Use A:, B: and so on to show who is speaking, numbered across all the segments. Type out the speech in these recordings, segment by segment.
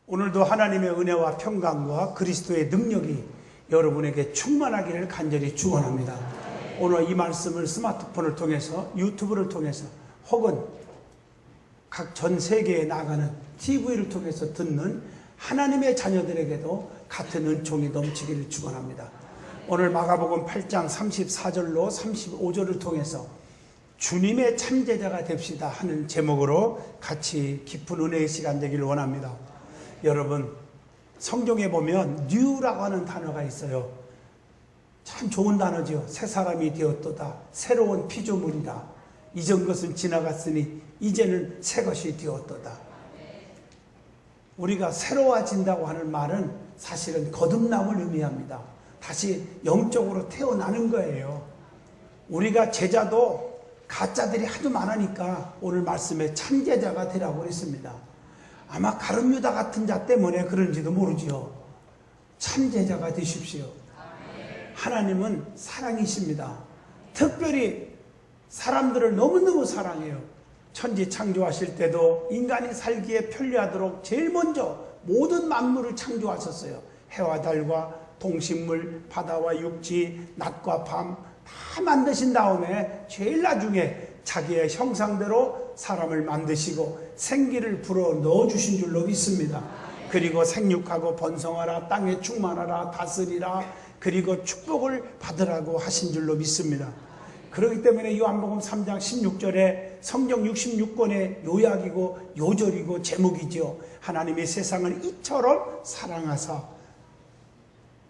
A: 오늘도 하나님의 은혜와 평강과 그리스도의 능력이 여러분에게 충만하기를 간절히 축원합니다. 오늘 이 말씀을 스마트폰을 통해서, 유튜브를 통해서, 혹은 각 전 세계에 나가는 TV를 통해서 듣는 하나님의 자녀들에게도 같은 은총이 넘치기를 축원합니다. 오늘 마가복음 8장 34절로 35절을 통해서 주님의 참제자가 됩시다 하는 제목으로 같이 깊은 은혜의 시간 되기를 원합니다. 여러분, 성경에 보면 new라고 하는 단어가 있어요. 참 좋은 단어죠. 새 사람이 되었도다. 새로운 피조물이라. 이전 것은 지나갔으니 이제는 새 것이 되었도다. 우리가 새로워진다고 하는 말은 사실은 거듭남을 의미합니다. 다시 영적으로 태어나는 거예요. 우리가 제자도 가짜들이 하도 많으니까 오늘 말씀에 참제자가 되라고 그랬습니다. 아마 가룟유다 같은 자 때문에 그런지도 모르지요. 참제자가 되십시오. 하나님은 사랑이십니다. 특별히 사람들을 너무너무 사랑해요. 천지 창조하실 때도 인간이 살기에 편리하도록 제일 먼저 모든 만물을 창조하셨어요. 해와 달과 동식물, 바다와 육지, 낮과 밤 다 만드신 다음에 제일 나중에 자기의 형상대로 사람을 만드시고 생기를 불어 넣어주신 줄로 믿습니다. 그리고 생육하고 번성하라, 땅에 충만하라, 다스리라, 그리고 축복을 받으라고 하신 줄로 믿습니다. 그렇기 때문에 요한복음 3장 16절에 성경 66권의 요약이고 요절이고 제목이지요. 하나님이 세상을 이처럼 사랑하사,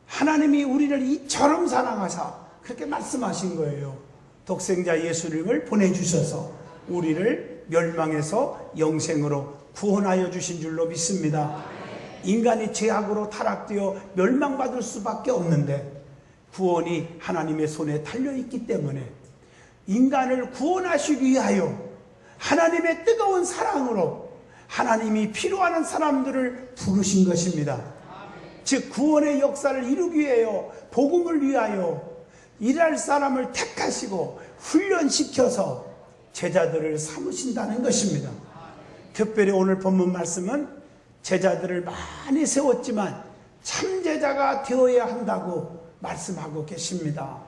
A: 하나님이 우리를 이처럼 사랑하사 그렇게 말씀하신 거예요. 독생자 예수님을 보내주셔서 우리를 멸망에서 영생으로 구원하여 주신 줄로 믿습니다. 인간이 죄악으로 타락되어 멸망받을 수밖에 없는데 구원이 하나님의 손에 달려있기 때문에 인간을 구원하시기 위하여 하나님의 뜨거운 사랑으로 하나님이 필요한 사람들을 부르신 것입니다. 즉 구원의 역사를 이루기 위하여, 복음을 위하여 일할 사람을 택하시고 훈련시켜서 제자들을 삼으신다는 것입니다. 특별히 오늘 본문 말씀은 제자들을 많이 세웠지만 참제자가 되어야 한다고 말씀하고 계십니다.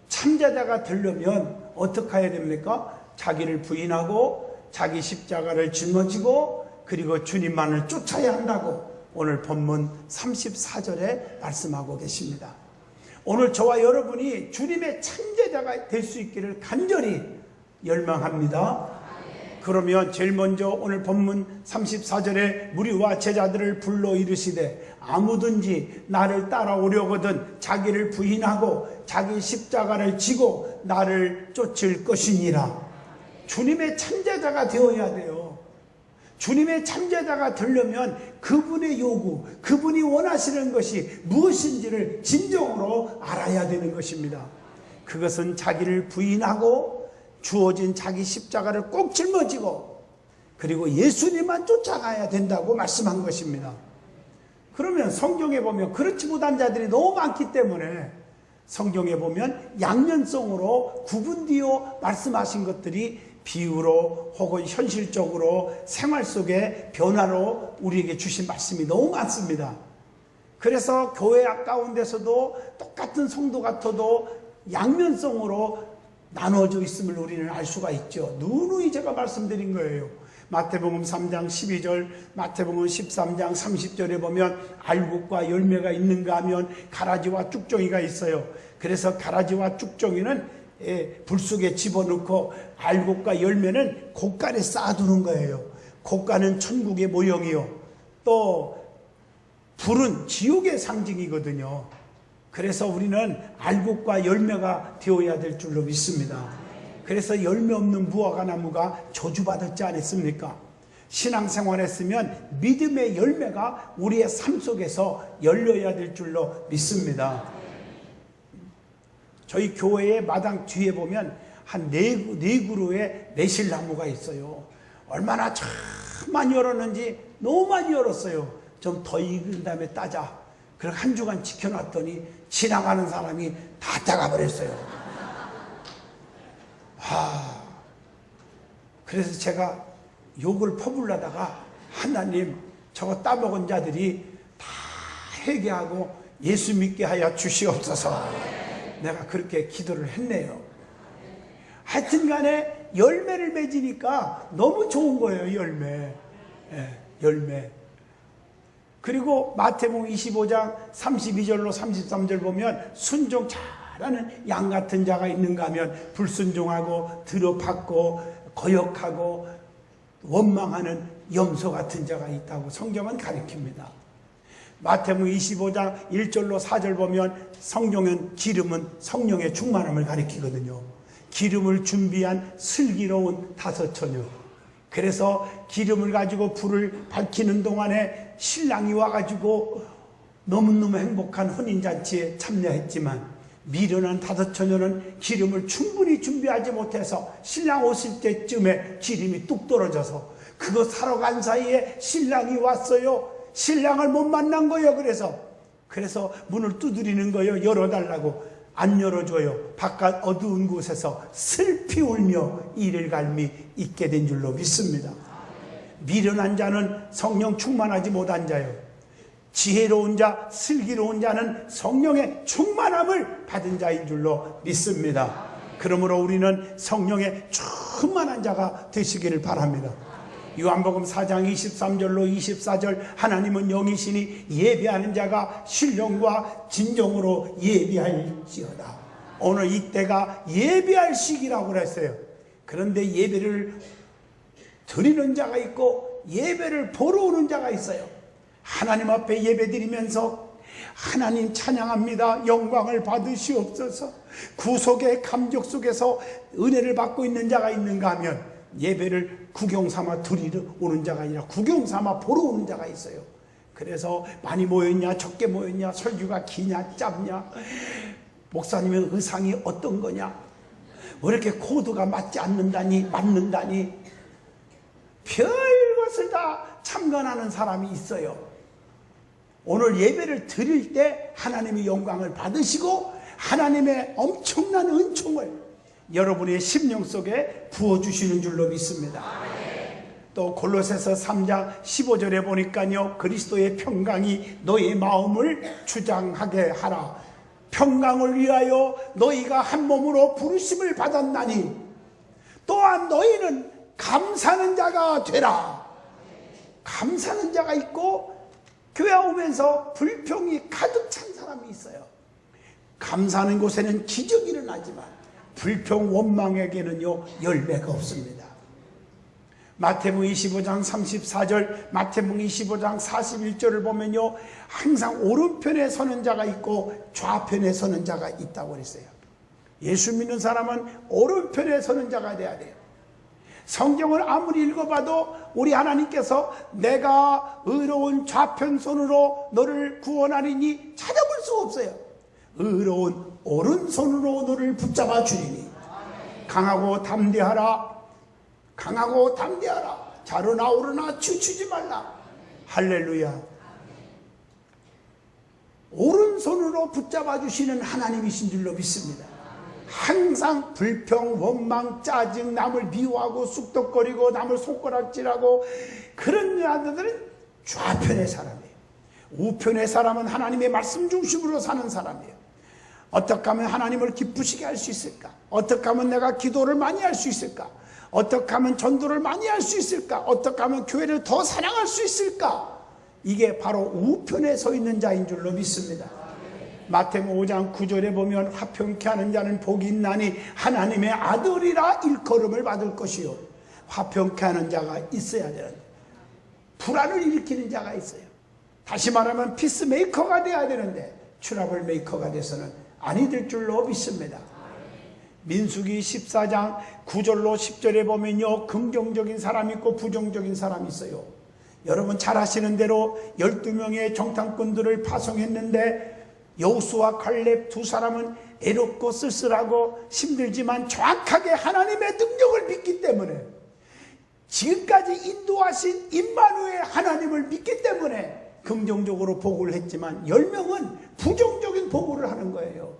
A: 참제자가 되려면 어떻게 해야 됩니까? 자기를 부인하고 자기 십자가를 짊어지고 그리고 주님만을 쫓아야 한다고 오늘 본문 34절에 말씀하고 계십니다. 오늘 저와 여러분이 주님의 참제자가 될 수 있기를 간절히 열망합니다. 그러면 제일 먼저 오늘 본문 34절에 무리와 제자들을 불러 이르시되 아무든지 나를 따라오려거든 자기를 부인하고 자기 십자가를 지고 나를 쫓을 것이니라. 주님의 참제자가 되어야 돼요. 주님의 참제자가 되려면 그분의 요구, 그분이 원하시는 것이 무엇인지를 진정으로 알아야 되는 것입니다. 그것은 자기를 부인하고 주어진 자기 십자가를 꼭 짊어지고 그리고 예수님만 쫓아가야 된다고 말씀한 것입니다. 그러면 성경에 보면 그렇지 못한 자들이 너무 많기 때문에 성경에 보면 양면성으로 구분되어 말씀하신 것들이 비유로 혹은 현실적으로 생활 속의 변화로 우리에게 주신 말씀이 너무 많습니다. 그래서 교회 가운데서도 똑같은 성도 같아도 양면성으로 나눠져 있음을 우리는 알 수가 있죠. 누누이 제가 말씀드린 거예요. 마태복음 3장 12절, 마태복음 13장 30절에 보면 알곡과 열매가 있는가 하면 가라지와 쭉정이가 있어요. 그래서 가라지와 쭉정이는 불 속에 집어넣고 알곡과 열매는 곶간에 쌓아두는 거예요. 곶간은 천국의 모형이요. 또 불은 지옥의 상징이거든요. 그래서 우리는 알곡과 열매가 되어야 될 줄로 믿습니다. 그래서 열매 없는 무화과 나무가 저주받았지 않았습니까? 신앙생활 했으면 믿음의 열매가 우리의 삶 속에서 열려야 될 줄로 믿습니다. 저희 교회의 마당 뒤에 보면 한 네 그루의 매실나무가 있어요. 얼마나 참 많이 열었는지 너무 많이 열었어요. 좀 더 익은 다음에 따자. 그리고 한 주간 지켜놨더니 지나가는 사람이 다 따가버렸어요. 그래서 제가 욕을 퍼부려다가 하나님 저거 따먹은 자들이 다 회개하고 예수 믿게 하여 주시옵소서. 내가 그렇게 기도를 했네요. 하여튼 간에 열매를 맺으니까 너무 좋은 거예요. 열매. 그리고 마태복음 25장 32절로 33절 보면 순종 잘하는 양 같은 자가 있는가 하면 불순종하고 드러받고 거역하고 원망하는 염소 같은 자가 있다고 성경은 가르칩니다. 마태복음 25장 1절로 4절 보면 기름은 성령의 충만함을 가리키거든요. 기름을 준비한 슬기로운 다섯 처녀. 그래서 기름을 가지고 불을 밝히는 동안에 신랑이 와가지고 너무너무 행복한 혼인잔치에 참여했지만 미련한 다섯 처녀는 기름을 충분히 준비하지 못해서 신랑 오실 때쯤에 기름이 뚝 떨어져서 그거 사러 간 사이에 신랑이 왔어요. 신랑을 못 만난 거예요. 그래서 문을 두드리는 거예요. 열어달라고. 안 열어줘요. 바깥 어두운 곳에서 슬피 울며 이를 갈미 있게 된 줄로 믿습니다. 미련한 자는 성령 충만하지 못한 자요. 지혜로운 자, 슬기로운 자는 성령의 충만함을 받은 자인 줄로 믿습니다. 그러므로 우리는 성령의 충만한 자가 되시기를 바랍니다. 요한복음 4장 23절로 24절 하나님은 영이시니 예배하는 자가 신령과 진정으로 예배할지어다. 오늘 이때가 예배할 시기라고 그랬어요. 그런데 예배를 드리는 자가 있고 예배를 보러 오는 자가 있어요. 하나님 앞에 예배 드리면서 하나님 찬양합니다. 영광을 받으시옵소서. 구속의 감격 속에서 은혜를 받고 있는 자가 있는가 하면 예배를 구경 삼아 드리러 오는 자가 아니라 구경 삼아 보러 오는 자가 있어요. 그래서 많이 모였냐 적게 모였냐 설교가 기냐 짧냐 목사님의 의상이 어떤 거냐 왜 이렇게 코드가 맞지 않는다니 맞는다니 별것을 다 참관하는 사람이 있어요. 오늘 예배를 드릴 때 하나님의 영광을 받으시고 하나님의 엄청난 은총을 여러분의 심령 속에 부어주시는 줄로 믿습니다. 또 골로새서 3장 15절에 보니까요. 그리스도의 평강이 너의 마음을 주장하게 하라. 평강을 위하여 너희가 한 몸으로 부르심을 받았나니 또한 너희는 감사하는 자가 되라. 감사하는 자가 있고 교회 오면서 불평이 가득 찬 사람이 있어요. 감사하는 곳에는 기적이 일어나지만 불평 원망에게는요 열매가 없습니다. 마태복음 25장 34절 마태복음 25장 41절을 보면요 항상 오른편에 서는 자가 있고 좌편에 서는 자가 있다고 그랬어요. 예수 믿는 사람은 오른편에 서는 자가 돼야 돼요. 성경을 아무리 읽어봐도 우리 하나님께서 내가 의로운 좌편손으로 너를 구원하리니 찾아볼 수 없어요. 의로운 오른손으로 너를 붙잡아 주리니 강하고 담대하라. 강하고 담대하라. 자르나 오르나 춤추지 말라. 할렐루야. 오른손으로 붙잡아 주시는 하나님이신 줄로 믿습니다. 항상 불평, 원망, 짜증, 남을 미워하고 쑥덕거리고 남을 손가락질하고 그런 자들은 좌편의 사람이에요. 우편의 사람은 하나님의 말씀 중심으로 사는 사람이에요. 어떻게 하면 하나님을 기쁘시게 할 수 있을까? 어떻게 하면 내가 기도를 많이 할 수 있을까? 어떻게 하면 전도를 많이 할 수 있을까? 어떻게 하면 교회를 더 사랑할 수 있을까? 이게 바로 우편에 서 있는 자인 줄로 믿습니다. 마태복음 5장 9절에 보면 화평케 하는 자는 복이 있나니 하나님의 아들이라 일컬음을 받을 것이요. 화평케 하는 자가 있어야 되는 불안을 일으키는 자가 있어요. 다시 말하면 피스메이커가 돼야 되는데 트러블 메이커가 돼서는 아니 될 줄로 믿습니다. 민수기 14장 9절로 10절에 보면요 긍정적인 사람이 있고 부정적인 사람이 있어요. 여러분 잘 아시는 대로 12명의 정탐꾼들을 파송했는데 여호수아 갈렙 두 사람은 애롭고 쓸쓸하고 힘들지만 정확하게 하나님의 능력을 믿기 때문에 지금까지 인도하신 임마누엘 하나님을 믿기 때문에 긍정적으로 보고를 했지만 10명은 부정적인 보고를 하는 거예요.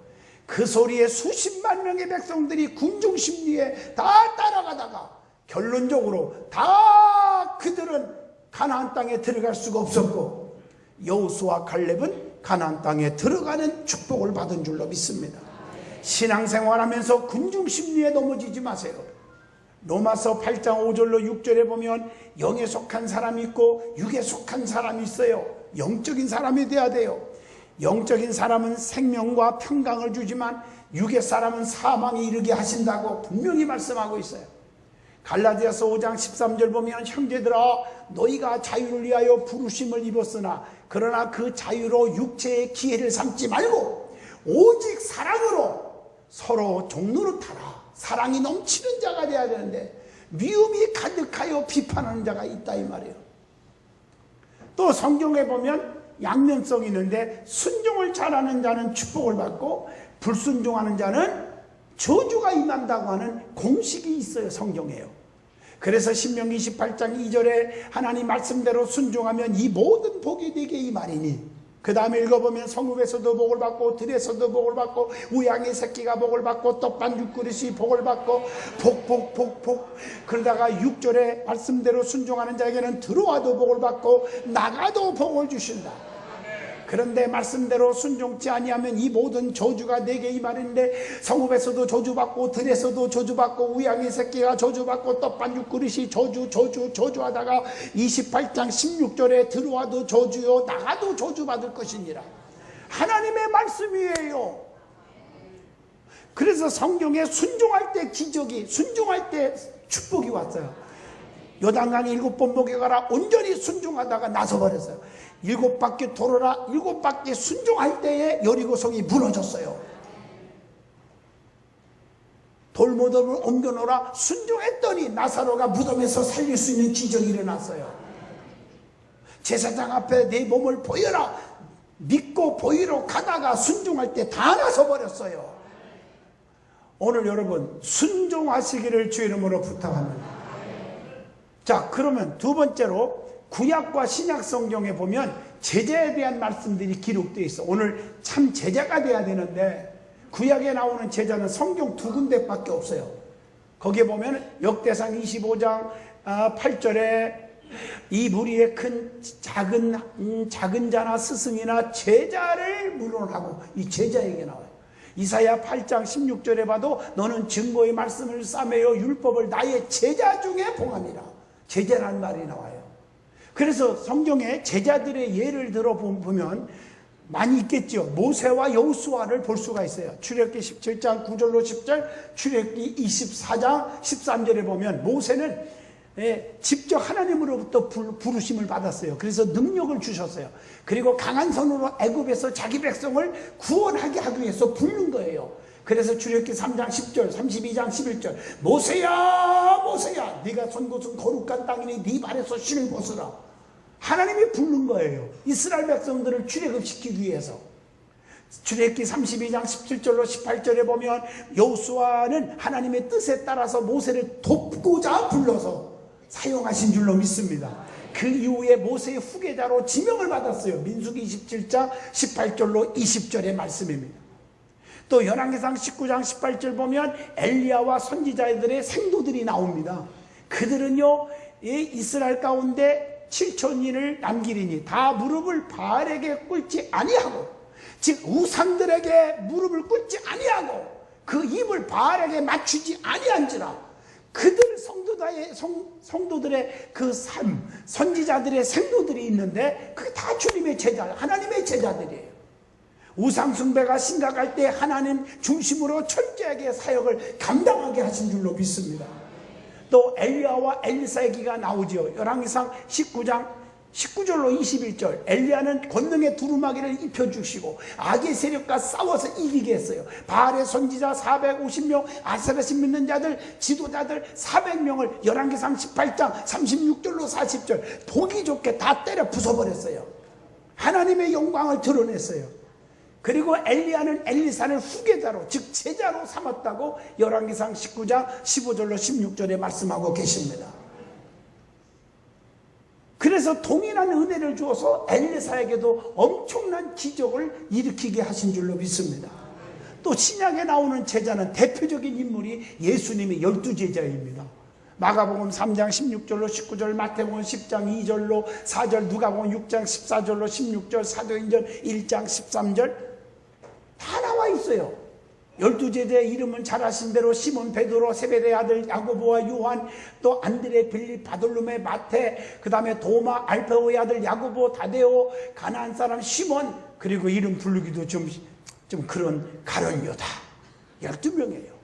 A: 그 소리에 수십만 명의 백성들이 군중 심리에 다 따라가다가 결론적으로 다 그들은 가나안 땅에 들어갈 수가 없었고 여호수아 갈렙은 가나안 땅에 들어가는 축복을 받은 줄로 믿습니다. 신앙생활하면서 군중심리에 넘어지지 마세요. 로마서 8장 5절로 6절에 보면 영에 속한 사람이 있고 육에 속한 사람이 있어요. 영적인 사람이 돼야 돼요. 영적인 사람은 생명과 평강을 주지만 육의 사람은 사망에 이르게 하신다고 분명히 말씀하고 있어요. 갈라디아서 5장 13절 보면 형제들아 너희가 자유를 위하여 부르심을 입었으나 그러나 그 자유로 육체의 기회를 삼지 말고 오직 사랑으로 서로 종노릇하라. 사랑이 넘치는 자가 돼야 되는데 미움이 가득하여 비판하는 자가 있다 이 말이에요. 또 성경에 보면 양면성이 있는데 순종을 잘하는 자는 축복을 받고 불순종하는 자는 저주가 임한다고 하는 공식이 있어요. 성경에요. 그래서 신명기 28장 2절에 하나님 말씀대로 순종하면 이 모든 복이 네게 이 말이니 그 다음에 읽어보면 성읍에서도 복을 받고 들에서도 복을 받고 우양의 새끼가 복을 받고 떡반 6그릇이 복을 받고 복 그러다가 6절에 말씀대로 순종하는 자에게는 들어와도 복을 받고 나가도 복을 주신다. 그런데 말씀대로 순종치 아니하면 이 모든 저주가 내게 임하는데 성읍에서도 저주받고 들에서도 저주받고 우양의 새끼가 저주받고 떡반 6그릇이 저주하다가 28장 16절에 들어와도 저주요 나가도 저주받을 것이니라. 하나님의 말씀이에요. 그래서 성경에 순종할 때 기적이, 순종할 때 축복이 왔어요. 요단강에 7번 목욕하라 온전히 순종하다가 나서버렸어요. 7바퀴 돌아라 7바퀴 순종할 때에 여리고성이 무너졌어요. 돌무덤을 옮겨놓으라 순종했더니 나사로가 무덤에서 살릴 수 있는 기적이 일어났어요. 제사장 앞에 내 몸을 보여라 믿고 보이러 가다가 순종할 때 다 나서버렸어요. 오늘 여러분 순종하시기를 주 이름으로 부탁합니다. 자, 그러면 두 번째로 구약과 신약 성경에 보면 제자에 대한 말씀들이 기록되어 있어. 오늘 참 제자가 돼야 되는데 구약에 나오는 제자는 성경 2군데밖에 없어요. 거기에 보면 역대상 25장 8절에 이 무리의 큰 작은 자나 스승이나 제자를 물론하고 이 제자 얘기 나와요. 이사야 8장 16절에 봐도 너는 증거의 말씀을 싸매어 율법을 나의 제자 중에 봉함이라. 제자라는 말이 나와요. 그래서 성경에 제자들의 예를 들어보면 많이 있겠죠. 모세와 여호수아를 볼 수가 있어요. 출애굽기 17장 9절로 10절, 출애굽기 24장 13절에 보면 모세는 직접 하나님으로부터 부르심을 받았어요. 그래서 능력을 주셨어요. 그리고 강한 손으로 애굽에서 자기 백성을 구원하게 하기 위해서 부른 거예요. 그래서 출애굽기 3장 10절, 32장 11절 모세야 모세야 네가 선 곳은 거룩한 땅이니 네 발에서 신을 벗으라. 하나님이 부른 거예요. 이스라엘 백성들을 출애굽시키기 위해서. 출애굽기 32장 17절로 18절에 보면 여호수아는 하나님의 뜻에 따라서 모세를 돕고자 불러서 사용하신 줄로 믿습니다. 그 이후에 모세의 후계자로 지명을 받았어요. 민수기 27장 18절로 20절의 말씀입니다. 또 열왕기상 19장 18절 보면 엘리야와 선지자들의 생도들이 나옵니다. 그들은요 이스라엘 가운데 7천인을 남기리니 다 무릎을 바알에게 꿇지 아니하고 즉 우상들에게 무릎을 꿇지 아니하고 그 입을 바알에게 맞추지 아니한지라. 그들 성도들의 그 삶, 선지자들의 생도들이 있는데 그게 다 주님의 제자, 하나님의 제자들이에요. 우상숭배가 심각할 때 하나님 중심으로 철저하게 사역을 감당하게 하신 줄로 믿습니다. 또 엘리야와 엘리사 얘기가 나오죠. 열왕기상 19장 19절로 21절 엘리야는 권능의 두루마기를 입혀주시고 악의 세력과 싸워서 이기게 했어요. 바알의 선지자 450명, 아세라신 믿는 자들, 지도자들 400명을 열왕기상 18장 36절로 40절 보기 좋게 다 때려 부숴버렸어요. 하나님의 영광을 드러냈어요. 그리고 엘리야는 엘리사를 후계자로 즉 제자로 삼았다고 열왕기상 19장 15절로 16절에 말씀하고 계십니다. 그래서 동일한 은혜를 주어서 엘리사에게도 엄청난 기적을 일으키게 하신 줄로 믿습니다. 또 신약에 나오는 제자는 대표적인 인물이 예수님의 12제자입니다. 마가복음 3장 16절로 19절, 마태복음 10장 2절로 4절, 누가복음 6장 14절로 16절, 사도행전 1장 13절 다 나와 있어요. 12제자의 이름은 잘 아신 대로 시몬, 베드로, 세베대의 아들 야고보와 요한, 또 안드레, 빌립, 바돌로메, 마태, 그 다음에 도마, 알페오의 아들 야고보, 다데오, 가나안 사람 시몬, 그리고 이름 부르기도 좀 그런 가룟 유다. 12명이에요.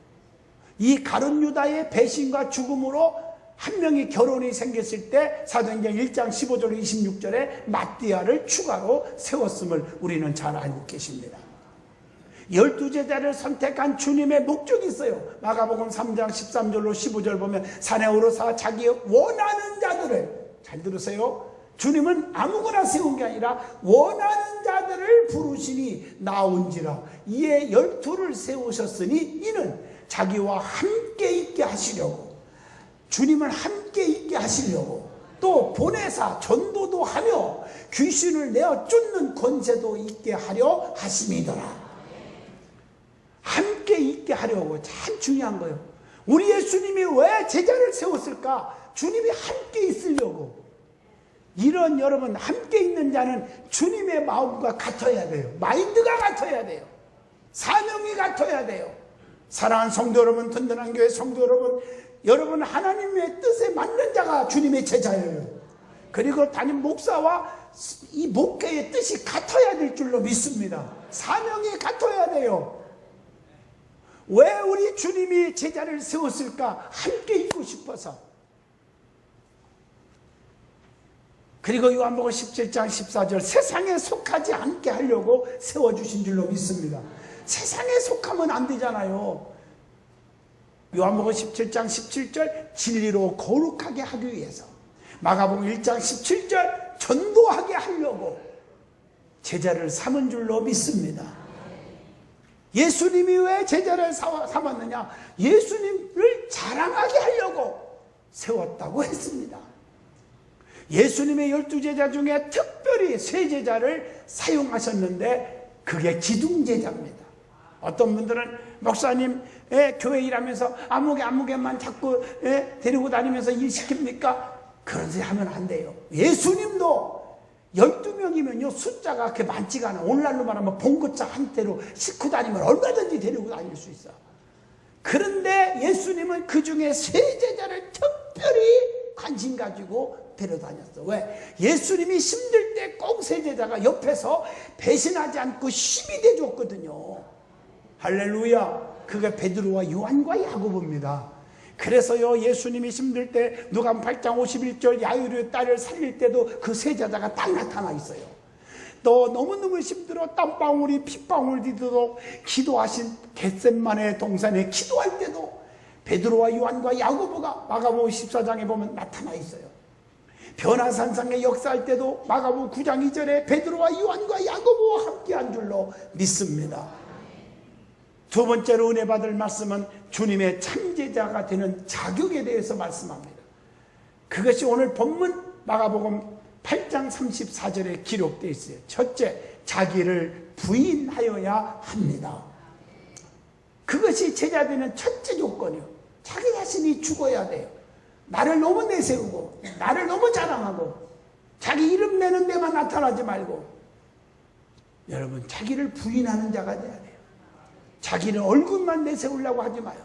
A: 이 가룟 유다의 배신과 죽음으로 한 명이 결혼이 생겼을 때 사도행전 1장 15절 26절에 마띠아를 추가로 세웠음을 우리는 잘 알고 계십니다. 12제자를 선택한 주님의 목적이 있어요. 마가복음 3장 13절로 15절 보면 산에 오르사 자기 원하는 자들을, 잘 들으세요, 주님은 아무거나 세운 게 아니라 원하는 자들을 부르시니 나온지라. 이에 12를 세우셨으니 이는 자기와 함께 있게 하시려고, 주님을 함께 있게 하시려고, 또 보내사 전도도 하며 귀신을 내어 쫓는 권세도 있게 하려 하심이더라. 함께 있게 하려고. 참 중요한 거예요. 우리 예수님이 왜 제자를 세웠을까? 주님이 함께 있으려고. 이런 여러분, 함께 있는 자는 주님의 마음과 같아야 돼요. 마인드가 같아야 돼요. 사명이 같아야 돼요. 사랑하는 성도 여러분, 든든한 교회 성도 여러분, 여러분 하나님의 뜻에 맞는 자가 주님의 제자예요. 그리고 담임 목사와 이 목회의 뜻이 같아야 될 줄로 믿습니다. 사명이 같아야 돼요. 왜 우리 주님이 제자를 세웠을까? 함께 있고 싶어서. 그리고 요한복음 17장 14절, 세상에 속하지 않게 하려고 세워주신 줄로 믿습니다. 세상에 속하면 안 되잖아요. 요한복음 17장 17절, 진리로 거룩하게 하기 위해서. 마가복음 1장 17절, 전도하게 하려고 제자를 삼은 줄로 믿습니다. 예수님이 왜 제자를 삼았느냐? 예수님을 자랑하게 하려고 세웠다고 했습니다. 예수님의 12제자 중에 특별히 3제자를 사용하셨는데 그게 기둥제자입니다. 어떤 분들은 목사님 교회 일하면서 아무개만 자꾸 데리고 다니면서 일 시킵니까? 그런 소리 하면 안 돼요. 예수님도 12명이면요 숫자가 그렇게 많지가 않아. 오늘날로 말하면 봉고차 한 대로 싣고 다니면 얼마든지 데리고 다닐 수 있어. 그런데 예수님은 그 중에 3제자를 특별히 관심 가지고 데려다녔어. 왜? 예수님이 힘들 때 꼭 3제자가 옆에서 배신하지 않고 힘이 돼줬거든요. 할렐루야. 그게 베드로와 요한과 야고보입니다. 그래서요 예수님이 힘들 때 누가복음 8장 51절 야이로의 딸을 살릴 때도 그 3제자가 딱 나타나 있어요. 또 너무너무 힘들어 땀방울이 핏방울 디도록 기도하신 겟셋마네 동산에 기도할 때도 베드로와 요한과 야고보가 마가복음 14장에 보면 나타나 있어요. 변화산상에 역사할 때도 마가복음 9장 2절에 베드로와 요한과 야고보와 함께한 줄로 믿습니다. 두 번째로 은혜 받을 말씀은 주님의 참제자가 되는 자격에 대해서 말씀합니다. 그것이 오늘 본문 마가복음 8장 34절에 기록되어 있어요. 첫째, 자기를 부인하여야 합니다. 그것이 제자 되는 첫째 조건이요. 자기 자신이 죽어야 돼요. 나를 너무 내세우고 나를 너무 자랑하고 자기 이름 내는 데만 나타나지 말고 여러분 자기를 부인하는 자가 돼야 돼요. 자기는 얼굴만 내세우려고 하지 마요.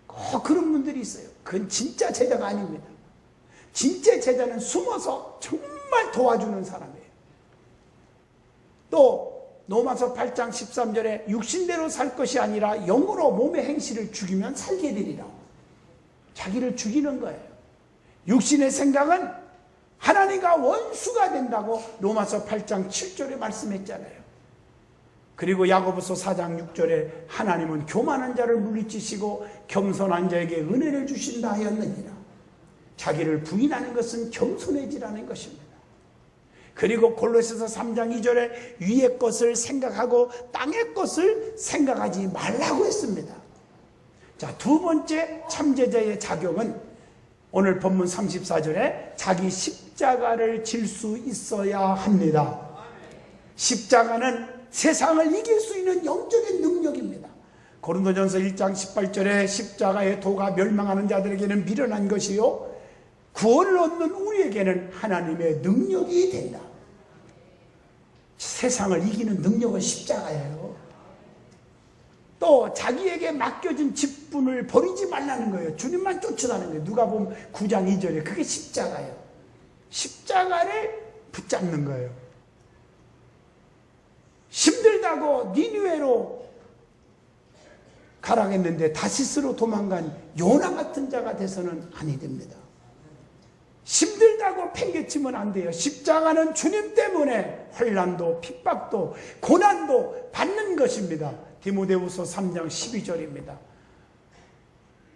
A: 꼭 그런 분들이 있어요. 그건 진짜 제자가 아닙니다. 진짜 제자는 숨어서 정말 도와주는 사람이에요. 또 로마서 8장 13절에 육신대로 살 것이 아니라 영으로 몸의 행실을 죽이면 살게 되리라. 자기를 죽이는 거예요. 육신의 생각은 하나님과 원수가 된다고 로마서 8장 7절에 말씀했잖아요. 그리고 야고보서 4장 6절에 하나님은 교만한 자를 물리치시고 겸손한 자에게 은혜를 주신다 하였느니라. 자기를 부인하는 것은 겸손해지라는 것입니다. 그리고 골로새서 3장 2절에 위의 것을 생각하고 땅의 것을 생각하지 말라고 했습니다. 자, 두 번째 참제자의 자격은 오늘 본문 34절에 자기 십자가를 질 수 있어야 합니다. 십자가는 세상을 이길 수 있는 영적인 능력입니다. 고린도전서 1장 18절에 십자가의 도가 멸망하는 자들에게는 미련한 것이요 구원을 얻는 우리에게는 하나님의 능력이 된다. 세상을 이기는 능력은 십자가예요. 또 자기에게 맡겨진 직분을 버리지 말라는 거예요. 주님만 쫓으라는 거예요. 누가복음 9장 2절에 그게 십자가예요. 십자가를 붙잡는 거예요. 힘들다고 니느웨로 가라겠는데 다시스로 도망간 요나 같은 자가 돼서는 아니 됩니다. 힘들다고 팽개치면 안 돼요. 십자가는 주님 때문에 환난도 핍박도 고난도 받는 것입니다. 디모데후서 3장 12절입니다.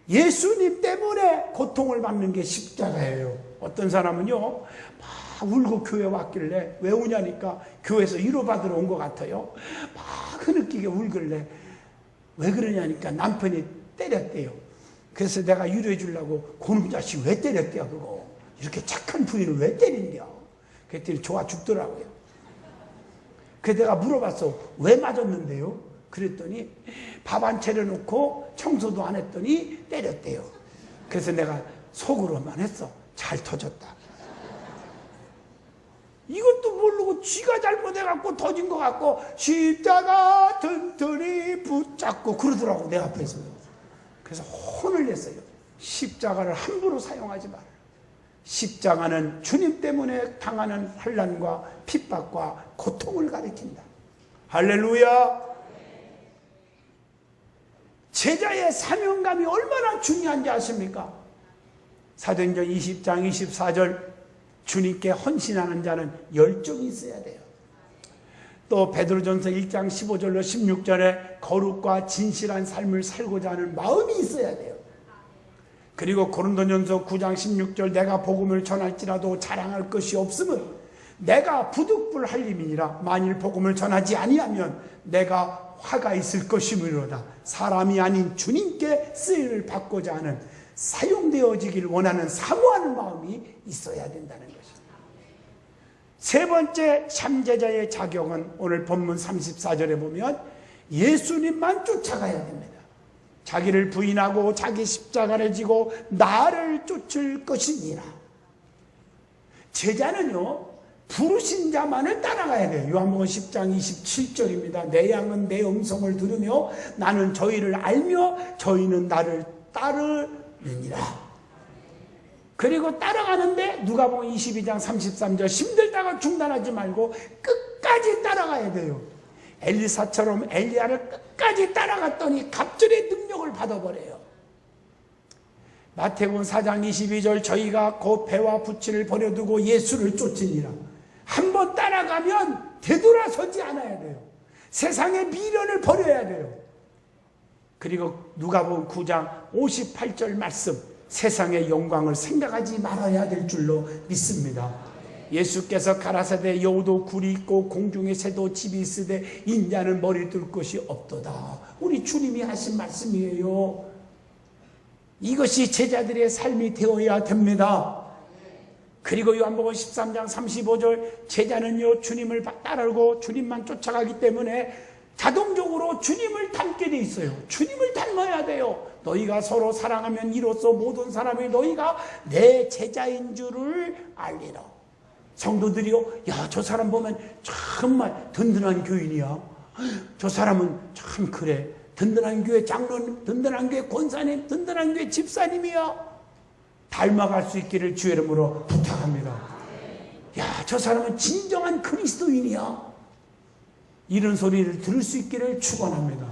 A: 예수님 때문에 고통을 받는 게 십자가예요. 어떤 사람은요 막 울고 교회 왔길래 왜 우냐니까 교회에서 위로받으러 온 것 같아요. 막 흐느끼게 울길래 왜 그러냐니까 남편이 때렸대요. 그래서 내가 위로해 주려고 그놈 자식 왜 때렸대요 그거. 이렇게 착한 부인을 왜 때린대요. 그랬더니 좋아 죽더라고요. 그래서 내가 물어봤어. 왜 맞았는데요? 그랬더니 밥 안 차려놓고 청소도 안 했더니 때렸대요. 그래서 내가 속으로만 했어. 잘 터졌다. 이것도 모르고 쥐가 잘못해갖고 터진 것 같고 십자가 튼튼히 붙잡고 그러더라고 내 앞에서. 그래서 혼을 냈어요. 십자가를 함부로 사용하지 마라. 십자가는 주님 때문에 당하는 환난과 핍박과 고통을 가리킨다. 할렐루야. 제자의 사명감이 얼마나 중요한지 아십니까? 사도행전 20장 24절 주님께 헌신하는 자는 열정이 있어야 돼요. 또 베드로전서 1장 15절로 16절에 거룩과 진실한 삶을 살고자 하는 마음이 있어야 돼요. 그리고 고린도전서 9장 16절 내가 복음을 전할지라도 자랑할 것이 없음은 내가 부득불 할림이니라. 만일 복음을 전하지 아니하면 내가 화가 있을 것이므로다. 사람이 아닌 주님께 쓰임을 받고자 하는 사용되어지길 원하는 사모하는 마음이 있어야 된다는 것입니다. 세 번째 참제자의 자격은 오늘 본문 34절에 보면 예수님만 쫓아가야 됩니다. 자기를 부인하고 자기 십자가를 지고 나를 쫓을 것이니라. 제자는요 부르신 자만을 따라가야 돼요. 요한복음 10장 27절입니다. 내 양은 내 음성을 들으며 나는 저희를 알며 저희는 나를 따르느니라. 그리고 따라가는데 누가복음 22장 33절 힘들다가 중단하지 말고 끝까지 따라가야 돼요. 엘리사처럼 엘리야를 끝까지 따라갔더니 갑절의 능력을 받아버려요. 마태복음 4장 22절 저희가 곧 배와 부치를 버려두고 예수를 쫓으니라. 한번 따라가면 되돌아서지 않아야 돼요. 세상의 미련을 버려야 돼요. 그리고 누가복음 9장 58절 말씀 세상의 영광을 생각하지 말아야 될 줄로 믿습니다. 예수께서 가라사대 여우도 굴이 있고 공중의 새도 집이 있으되 인자는 머리 둘 곳이 없도다. 우리 주님이 하신 말씀이에요. 이것이 제자들의 삶이 되어야 됩니다. 그리고 요한복음 13장 35절 제자는요 주님을 따르고 주님만 쫓아가기 때문에 자동적으로 주님을 닮게 돼 있어요. 주님을 닮아야 돼요. 너희가 서로 사랑하면 이로써 모든 사람이 너희가 내 제자인 줄을 알리라. 성도들이요, 야, 저 사람 보면 정말 든든한 교인이야. 저 사람은 참 그래. 든든한 교회 장로님, 든든한 교회 권사님, 든든한 교회 집사님이야. 닮아갈 수 있기를 주의 이름으로 부탁합니다. 야, 저 사람은 진정한 그리스도인이야. 이런 소리를 들을 수 있기를 축원합니다.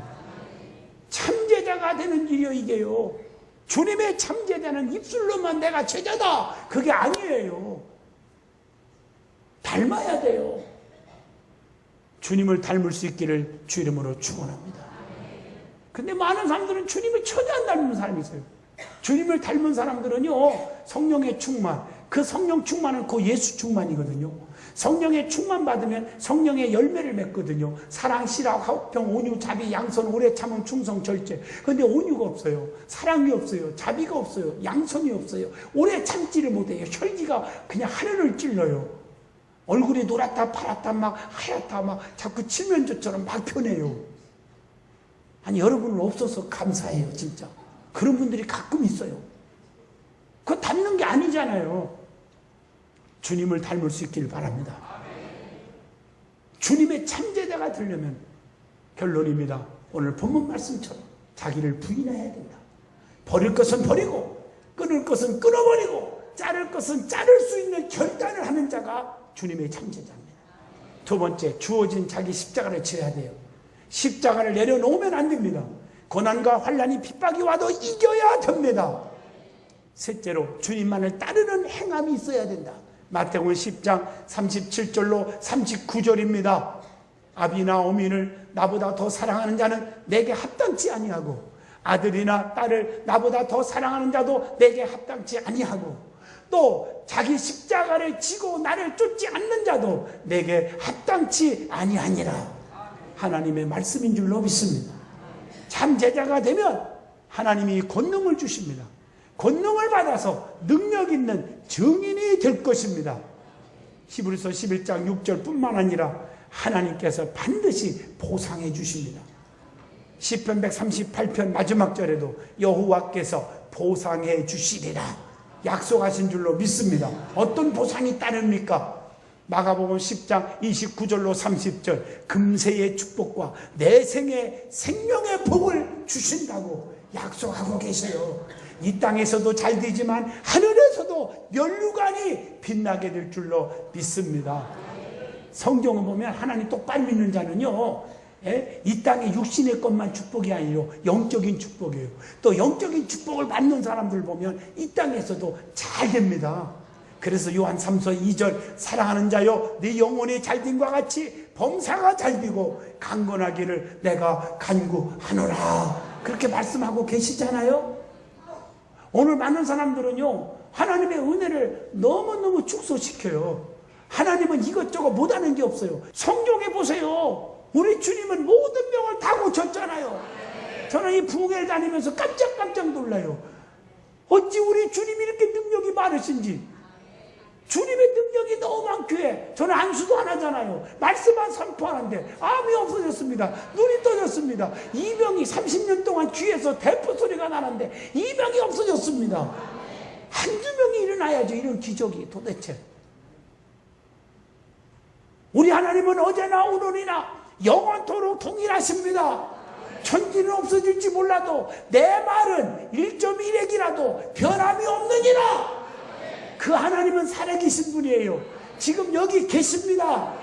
A: 참제자가 되는 일이요 이게요. 주님의 참제자는 입술로만 내가 제자다 그게 아니에요. 닮아야 돼요. 주님을 닮을 수 있기를 주 이름으로 축원합니다. 근데 많은 사람들은 주님을 전혀 안 닮는 사람이 있어요. 주님을 닮은 사람들은요 성령의 충만, 그 성령 충만은 그 예수 충만이거든요. 성령의 충만 받으면 성령의 열매를 맺거든요. 사랑, 실학, 화평, 온유, 자비, 양선, 오래 참음, 충성, 절제. 그런데 온유가 없어요. 사랑이 없어요. 자비가 없어요. 양선이 없어요. 오래 참지를 못해요. 혈기가 그냥 하늘을 찔러요. 얼굴이 노랗다 파랗다 막 하얗다 막 자꾸 칠면조처럼 막 변해요. 아니, 여러분은 없어서 감사해요, 진짜. 그런 분들이 가끔 있어요. 그거 닮는 게 아니잖아요. 주님을 닮을 수 있길 바랍니다. 주님의 참제자가 되려면 결론입니다. 오늘 본문 말씀처럼 자기를 부인해야 된다. 버릴 것은 버리고 끊을 것은 끊어버리고 자를 것은 자를 수 있는 결단을 하는 자가 주님의 참제자입니다. 두 번째, 주어진 자기 십자가를 져야 돼요. 십자가를 내려놓으면 안 됩니다. 고난과 환난이 핍박이 와도 이겨야 됩니다. 셋째로, 주님만을 따르는 행함이 있어야 된다. 마태복음 10장 37절로 39절입니다. 아비나 어미를 나보다 더 사랑하는 자는 내게 합당치 아니하고 아들이나 딸을 나보다 더 사랑하는 자도 내게 합당치 아니하고 또 자기 십자가를 지고 나를 쫓지 않는 자도 내게 합당치 아니하니라. 하나님의 말씀인 줄로 믿습니다. 참 제자가 되면 하나님이 권능을 주십니다. 권능을 받아서 능력 있는 증인이 될 것입니다. 히브리서 11장 6절 뿐만 아니라 하나님께서 반드시 보상해 주십니다. 시편 138편 마지막 절에도 여호와께서 보상해 주시리라 약속하신 줄로 믿습니다. 어떤 보상이 따릅니까? 마가복음 10장 29절로 30절 금세의 축복과 내생의 생명의 복을 주신다고 약속하고 계세요. 이 땅에서도 잘 되지만 하늘에서도 면류관이 빛나게 될 줄로 믿습니다. 성경을 보면 하나님 똑바로 믿는 자는요, 이 땅의 육신의 것만 축복이 아니라 영적인 축복이에요. 또 영적인 축복을 받는 사람들 보면 이 땅에서도 잘 됩니다. 그래서 요한 3서 2절 사랑하는 자여 네 영혼이 잘됨과 같이 범사가 잘되고 강건하기를 내가 간구하노라 그렇게 말씀하고 계시잖아요. 오늘 많은 사람들은요 하나님의 은혜를 너무너무 축소시켜요. 하나님은 이것저것 못하는 게 없어요. 성경에 보세요. 우리 주님은 모든 병을 다 고쳤잖아요. 저는 이 부흥회를 다니면서 깜짝 놀라요. 어찌 우리 주님이 이렇게 능력이 많으신지. 주님의 능력이 너무 많기에 저는 안수도 안 하잖아요. 말씀만 선포하는데 암이 없어졌습니다. 눈이 떠졌습니다. 이 병이 30년 동안 귀에서 대포 소리가 나는데 이 병이 없어졌습니다. 한두 명이 일어나야죠. 이런 기적이 도대체. 우리 하나님은 어제나 오늘이나 영원토록 동일하십니다. 천지는 없어질지 몰라도 내 말은 1.1핵이라도 변함이 없느니라. 그 하나님은 살아계신 분이에요. 지금 여기 계십니다.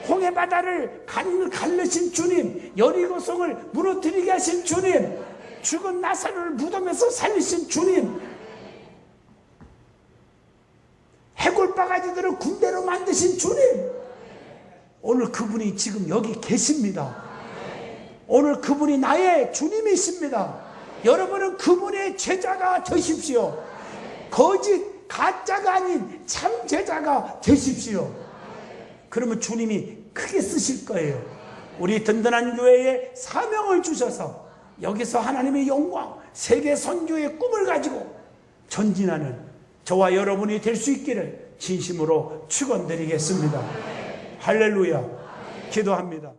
A: 홍해바다를 갈르신 주님, 여리고성을 무너뜨리게 하신 주님, 죽은 나사로를 무덤에서 살리신 주님, 해골바가지들을 군대로 만드신 주님, 오늘 그분이 지금 여기 계십니다. 오늘 그분이 나의 주님이십니다. 여러분은 그분의 제자가 되십시오. 거짓 가짜가 아닌 참 제자가 되십시오. 그러면 주님이 크게 쓰실 거예요. 우리 든든한 교회에 사명을 주셔서 여기서 하나님의 영광, 세계 선교의 꿈을 가지고 전진하는 저와 여러분이 될 수 있기를 진심으로 축원드리겠습니다. 할렐루야. 기도합니다.